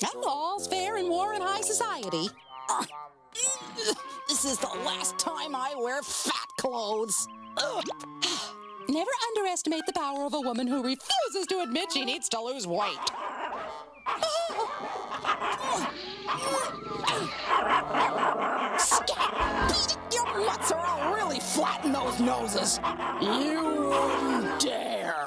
And all's fair in war and high society. This is the last time I wear fat clothes. Never underestimate the power of a woman who refuses to admit she needs to lose weight. Scat! Beat it, your mutts are all really flat in those noses. You wouldn't dare.